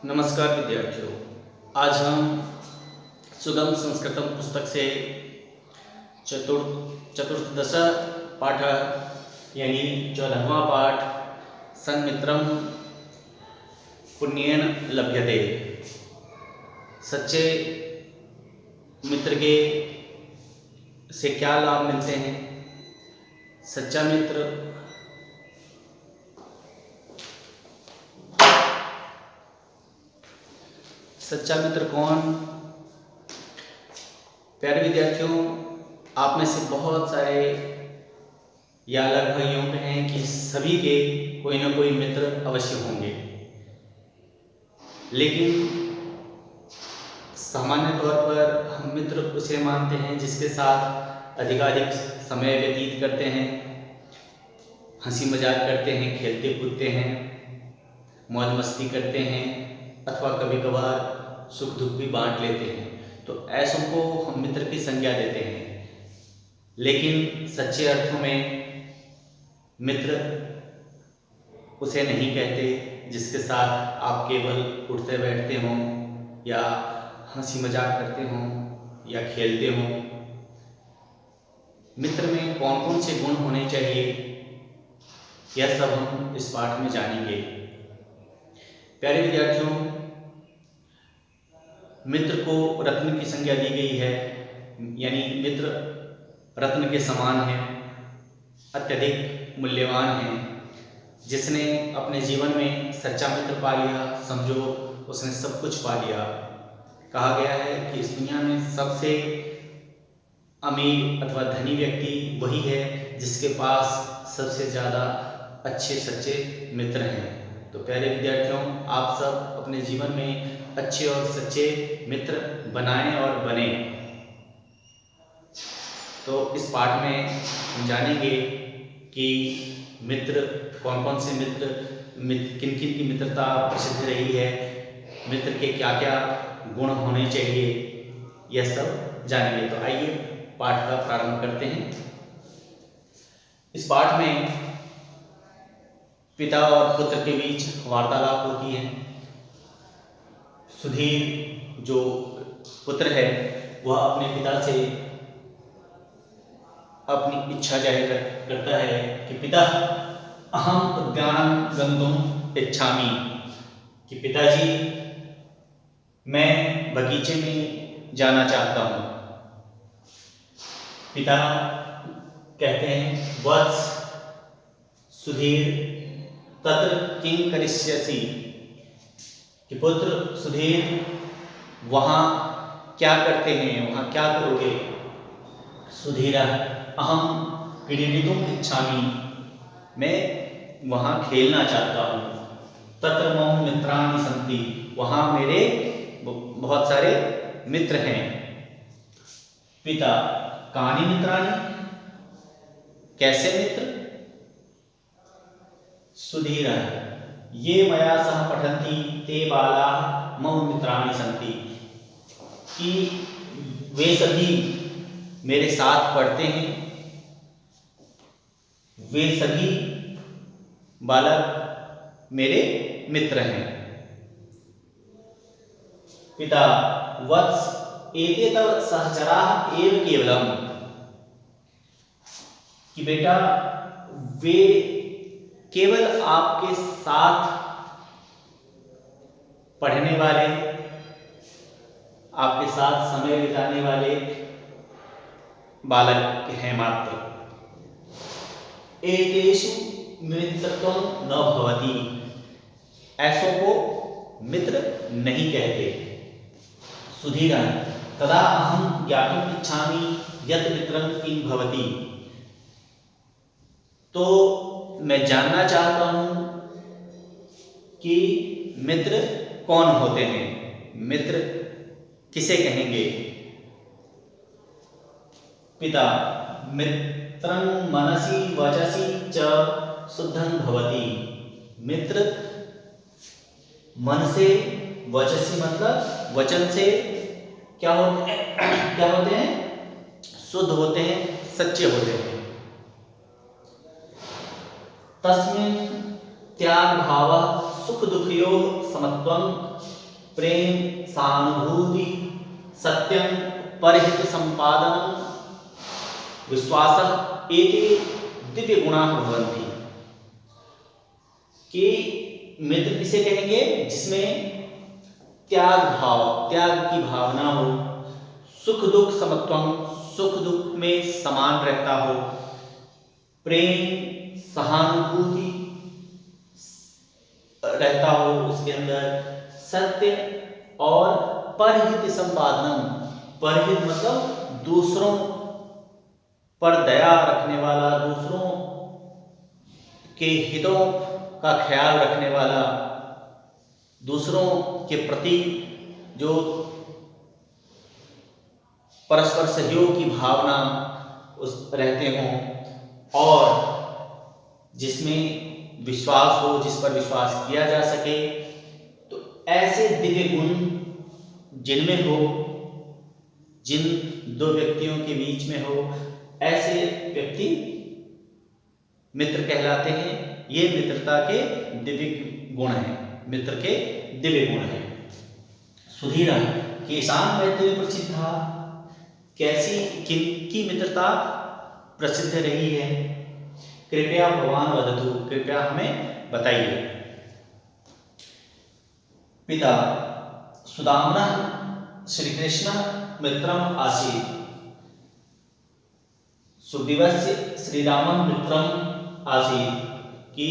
नमस्कार विद्यार्थियों। आज हम सुगम संस्कृतम पुस्तक से चतुर्दश पाठ यानी 14वां पाठ सन्मित्रम पुण्येन लभ्यते। सच्चे मित्र के से क्या लाभ मिलते हैं। सच्चा मित्र कौन। प्यारे विद्यार्थियों, आप में से बहुत सारे या लगभग यूं कहें कि सभी के कोई ना कोई मित्र अवश्य होंगे, लेकिन सामान्य तौर पर हम मित्र उसे मानते हैं जिसके साथ अधिकाधिक समय व्यतीत करते हैं, हंसी मजाक करते हैं, खेलते कूदते हैं, मौज मस्ती करते हैं अथवा कभी कभार सुख दुख भी बांट लेते हैं। तो ऐसों को हम मित्र की संज्ञा देते हैं। लेकिन सच्चे अर्थों में मित्र उसे नहीं कहते जिसके साथ आप केवल उठते बैठते हों या हंसी मजाक करते हों या खेलते हों। मित्र में कौन कौन से गुण होने चाहिए, यह सब हम इस पाठ में जानेंगे। प्यारे विद्यार्थियों, मित्र को रत्न की संज्ञा दी गई है, यानी मित्र रत्न के समान है, अत्यधिक मूल्यवान है। जिसने अपने जीवन में सच्चा मित्र पा लिया, समझो उसने सब कुछ पा लिया। कहा गया है कि इस दुनिया में सबसे अमीर अथवा धनी व्यक्ति वही है जिसके पास सबसे ज़्यादा अच्छे सच्चे मित्र हैं। तो प्यारे विद्यार्थियों, आप सब अपने जीवन में अच्छे और सच्चे मित्र बनाएं और बने। तो इस पाठ में हम जानेंगे कि मित्र कौन कौन से मित्र किन किन की मित्रता प्रसिद्ध रही है, मित्र के क्या क्या गुण होने चाहिए, यह सब जानेंगे। तो आइए पाठ का प्रारंभ करते हैं। इस पाठ में पिता और पुत्र के बीच वार्तालाप होती है। सुधीर जो पुत्र है वह अपने पिता से अपनी इच्छा जाहिर करता है कि पिता अहम उद्यानं गन्तुम् इच्छामि, कि पिताजी मैं बगीचे में जाना चाहता हूँ। पिता कहते हैं वत्स सुधीर तत्र किं करिष्यसि, कि पुत्र सुधीर वहाँ क्या करते हैं, वहाँ क्या करोगे। सुधीरा अहम क्रीडितुम् इच्छामि, मैं वहाँ खेलना चाहता हूँ। तत्र मम मित्राणि सन्ति, वहाँ मेरे बहुत सारे मित्र हैं। पिता कानि मित्राणि, कैसे मित्र। सुधीर ये मया सह पठन्ति ते बालाः मम मित्राणि सन्ति, कि वे सभी मेरे साथ पढ़ते हैं, वे सभी बालक मेरे मित्र हैं। पिता वत्स एते तव सहचराः एव केवलम्, कि बेटा वे केवल आपके साथ पढ़ने वाले, आपके साथ समय बिताने वाले बालक हैं मात्र। एतेषु मित्रत्वं न भवति, ऐसों को मित्र नहीं कहते। सुधीर तदा अहं ज्ञातुम् इच्छामि यत् मित्रं किं भवति, तो मैं जानना चाहता हूं कि मित्र कौन होते हैं, मित्र किसे कहेंगे। पिता मित्रं मनसि वचसि च शुद्धं भवति, मित्र मन से, वचसी मतलब वचन से क्या होते हैं, शुद्ध होते हैं, सच्चे होते हैं। तस्मिन् त्याग भाव सुख दुखयोः समत्वं प्रेम सहानुभूति सत्यम परहित संपादन विश्वास एते दिव्य गुणा भवन्ति। कि मित्र किसे कहेंगे? जिसमें त्याग की भावना हो, सुख दुख समत्वम, सुख दुख में समान रहता हो, प्रेम सहानुभूति रहता हो उसके अंदर, सत्य और परहित संपादनम, परहित मतलब दूसरों पर दया रखने वाला, दूसरों के हितों का ख्याल रखने वाला, दूसरों के प्रति जो परस्पर सहयोग की भावना उस रहते हों, और जिसमें विश्वास हो, जिस पर विश्वास किया जा सके। तो ऐसे दिव्य गुण जिनमें हो, जिन दो व्यक्तियों के बीच में हो, ऐसे व्यक्ति मित्र कहलाते हैं। ये मित्रता के दिव्य गुण हैं, मित्र के दिव्य गुण हैं। सुधीरा केषां मैत्री प्रसिद्धा, कैसी किनकी मित्रता प्रसिद्ध रही है? कृपया भगवान वदतु, कृपया हमें बताइए। पिता सुदाम्नः श्री कृष्ण मित्रम आसीत्, सुग्रीवस्य श्री रामः मित्रम आसीत्। कि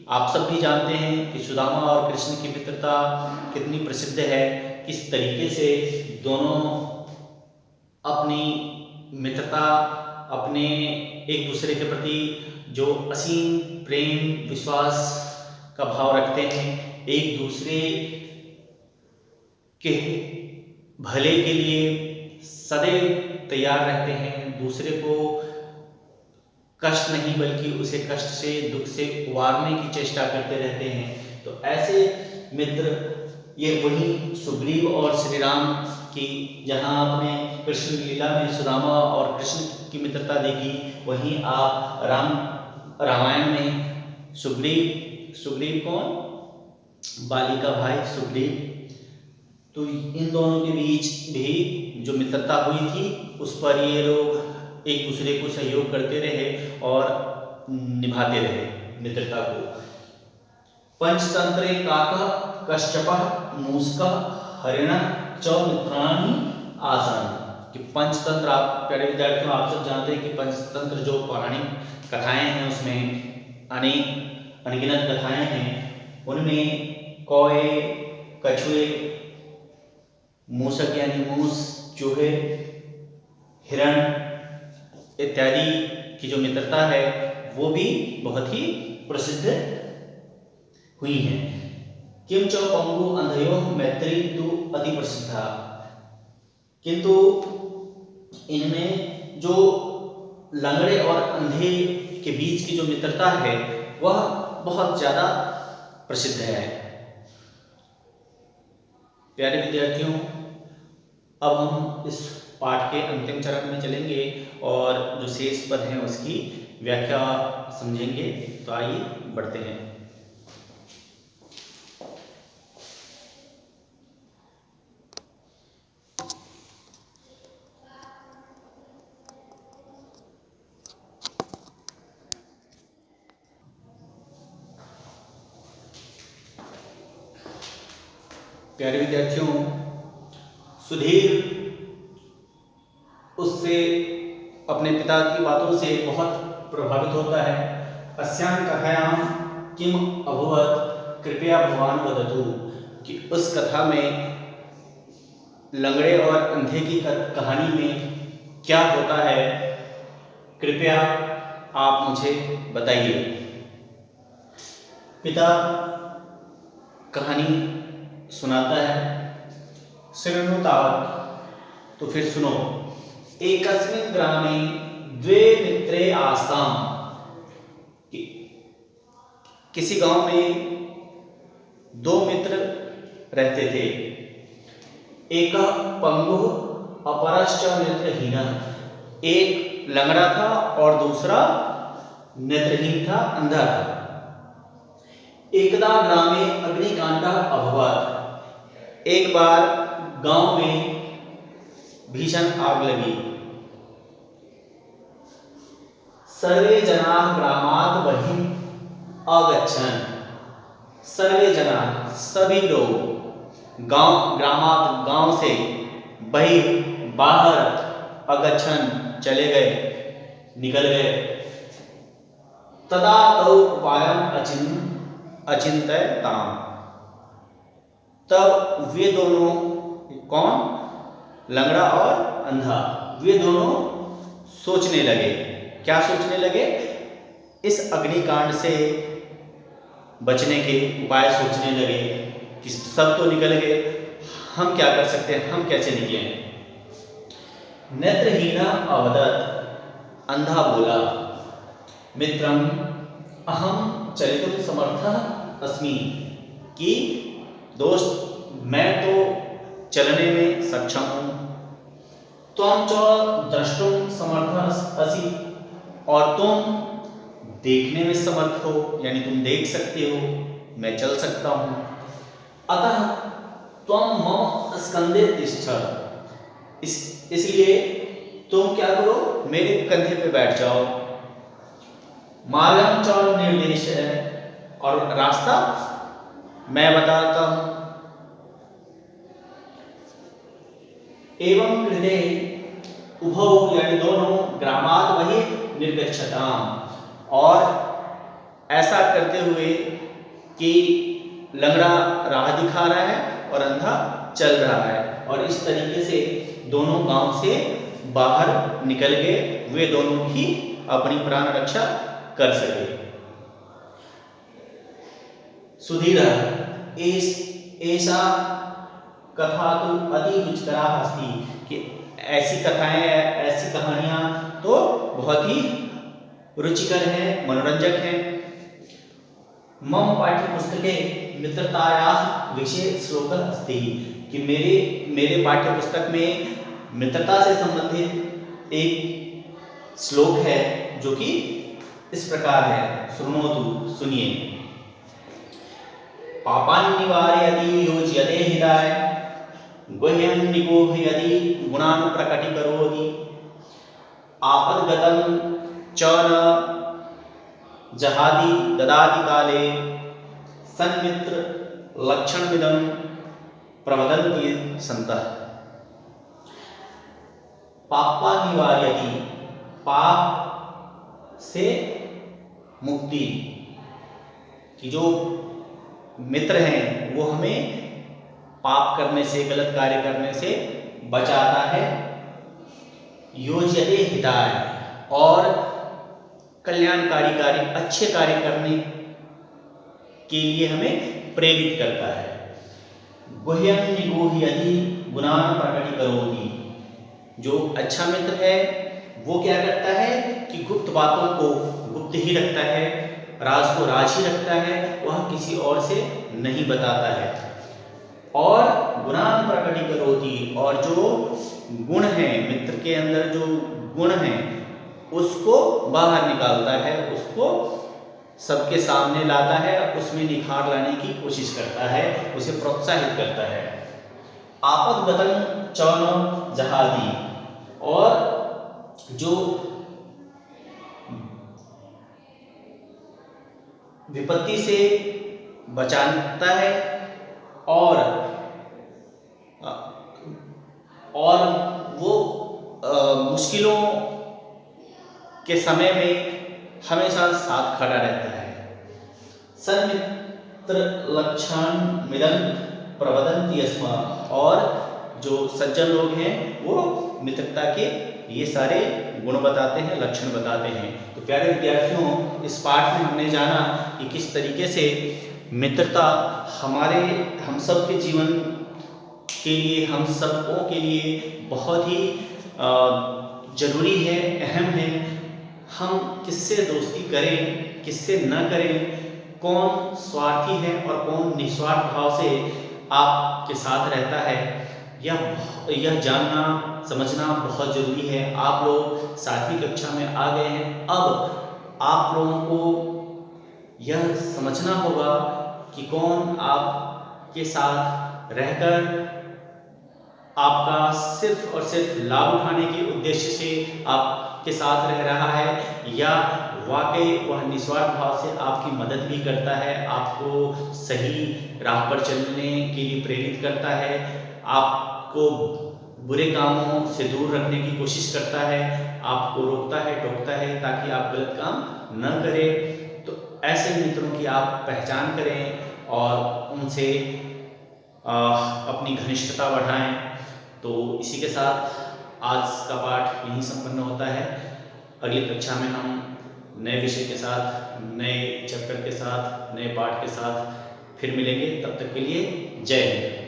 आप सब भी जानते हैं कि सुदामा और कृष्ण की मित्रता कितनी प्रसिद्ध है, किस तरीके से दोनों अपनी मित्रता, अपने एक दूसरे के प्रति जो असीम प्रेम विश्वास का भाव रखते हैं, एक दूसरे के भले के लिए सदैव तैयार रहते हैं, दूसरे को कष्ट नहीं बल्कि उसे कष्ट से, दुख से उबारने की चेष्टा करते रहते हैं। तो ऐसे मित्र ये वही सुग्रीव और श्री राम की, जहाँ आपने कृष्ण लीला में सुदामा और कृष्ण की मित्रता देखी, वहीं आप रामायण में सुग्रीव कौन? बाली का भाई सुग्रीव। तो इन दोनों के बीच भी जो मित्रता हुई थी, उस पर ये लोग एक दूसरे को सहयोग करते रहे और निभाते रहे मित्रता को। पंचतंत्रे काकः कश्यपः मूषकः हरिणः च मित्राणि आसन्। कि पंचतंत्र, आप प्यारे विद्यार्थियों आप सब जानते हैं कि पंचतंत्र जो पौराणिक कथाएं हैं उसमें अनगिनत कथाएं हैं। उनमें कौए, कछुए, मूषक यानी मूस, चूहे, हिरण इत्यादि की जो मित्रता है वो भी बहुत ही प्रसिद्ध हुई है। किम च पंगु अंधयोः मैत्री तु अति प्रसिद्धा। किंतु इनमें जो लंगड़े और अंधे के बीच की जो मित्रता है वह बहुत ज़्यादा प्रसिद्ध है। प्यारे विद्यार्थियों, अब हम इस पाठ के अंतिम चरण में चलेंगे और जो शेष पद हैं उसकी व्याख्या समझेंगे। तो आइए बढ़ते हैं। प्यारे विद्यार्थियों, सुधीर उससे अपने पिता की बातों से बहुत प्रभावित होता है। अस्यां कथायां किम अभवत् कृपया भगवान वदतु। कि उस कथा में लंगड़े और अंधे की कहानी में क्या होता है, कृपया आप मुझे बताइए। पिता कहानी सुनाता है। शृणु तावत्, तो फिर सुनो। एकस्मिन् ग्रामे द्वे मित्रे आस्ताम्। किसी गांव में दो मित्र रहते थे। एक पंगुः अपरश्च नेत्रहीनः। एक लंगड़ा था और दूसरा नेत्रहीन था, अंधा था। एकदा ग्रामे अग्निकांडः अभवत्। एक बार गांव में भीषण आग लगी। सर्वे जनाः ग्रामात् बहिः अगच्छन्। सर्वे जनाः सभी लोग गांव से बाहर अगच्छन् चले गए, निकल गए। तदा तौ उपायम् अचिन्तयताम्। तब वे दोनों, कौन, लंगड़ा और अंधा, वे दोनों सोचने लगे। क्या सोचने लगे? इस अग्निकांड से बचने के उपाय सोचने लगे कि सब तो निकल गए, हम क्या कर सकते हैं, हम कैसे निकले। नेत्रहीना अवदत्, अंधा बोला, मित्रम अहम चलितुं समर्थः अस्मि, कि दोस्त मैं तो चलने में सक्षम हूँ। त्वं च द्रष्टुं समर्थः असि, और तुम देखने में समर्थ हो, यानी तुम देख सकते हो, मैं चल सकता हूँ। अतः त्वं मम स्कंदे तिष्ठ, इसलिए तुम क्या करो, मेरे कंधे पे बैठ जाओ। मार्गं च निर्देशय, और रास्ता मैं बताता हूँ। एवं कृते उभौ, यानी दोनों, ग्रामात् बहिः निर्गच्छताम्, और ऐसा करते हुए कि लंगड़ा राह दिखा रहा है और अंधा चल रहा है, और इस तरीके से दोनों गांव से बाहर निकल गए। वे दोनों ही अपनी प्राण रक्षा कर सके। सुधीर ऐसा कथा तो अति रुचिकरा अस्ति, कि ऐसी कथाएं, ऐसी कहानियां तो बहुत ही रुचिकर है, मनोरंजक है। मम पाठ्यपुस्तके मित्रतायाः विषये श्लोकः अस्ति, कि मेरे पाठ्यपुस्तक में मित्रता से संबंधित एक श्लोक है, जो कि इस प्रकार है, शृणोतु, सुनिए। पापान् निवारयति योज्यते हिताय, गुह्यं निगूहयति गुणान् प्रकटीकरोति, आपद्गतं च न जहाति ददाति काले, सन्मित्र लक्षणमिदं प्रवदन्ति सन्तः। पापा निवारयति, पाप से मुक्ति, कि जो मित्र हैं वो हमें पाप करने से, गलत कार्य करने से बचाता है। योज्यते हिताय, और कल्याणकारी कार्य, अच्छे कार्य करने के लिए हमें प्रेरित करता है। गुह्यं निगूहयति गुणान् प्रकटीकरोति, जो अच्छा मित्र है वो क्या करता है कि गुप्त बातों को गुप्त ही रखता है, राज को राज ही रखता है, वह किसी और से नहीं बताता है। और गुणान् प्रकटीकरोति, और जो गुण है मित्र के अंदर, जो गुण है उसको बाहर निकालता है, उसको सबके सामने लाता है, उसमें निखार लाने की कोशिश करता है, उसे प्रोत्साहित करता है। आपद्गतं च न जहाति, और जो विपत्ति से बचाता है, और वो मुश्किलों के समय में हमेशा साथ खड़ा रहता है। सन्मित्र लक्षणमिदं प्रवदन्ति स्म, और जो सज्जन लोग हैं वो मित्रता के ये सारे गुण बताते हैं, लक्षण बताते हैं। तो प्यारे विद्यार्थियों, इस पाठ में हमने जाना कि किस तरीके से मित्रता हम सब के जीवन के लिए, हम सबों के लिए बहुत ही जरूरी है, अहम है। हम किससे दोस्ती करें, किससे न करें, कौन स्वार्थी है और कौन निस्वार्थ भाव से आपके साथ रहता है, यह जानना समझना बहुत ज़रूरी है। आप लोग 7वीं कक्षा में आ गए हैं, अब आप लोगों को यह समझना होगा कि कौन आपके साथ रहकर आपका सिर्फ और सिर्फ लाभ उठाने के उद्देश्य से आपके साथ रह रहा है, या वाकई वह निस्वार्थ भाव से आपकी मदद भी करता है, आपको सही राह पर चलने के लिए प्रेरित करता है, आपको बुरे कामों से दूर रखने की कोशिश करता है, आपको रोकता है, टोकता है ताकि आप गलत काम न करें। तो ऐसे मित्रों की आप पहचान करें और उनसे अपनी घनिष्ठता बढ़ाएं। तो इसी के साथ आज का पाठ यहीं संपन्न होता है। अगली कक्षा में हम नए विषय के साथ, नए चैप्टर के साथ, नए पाठ के साथ फिर मिलेंगे। तब तक के लिए जय हिंद।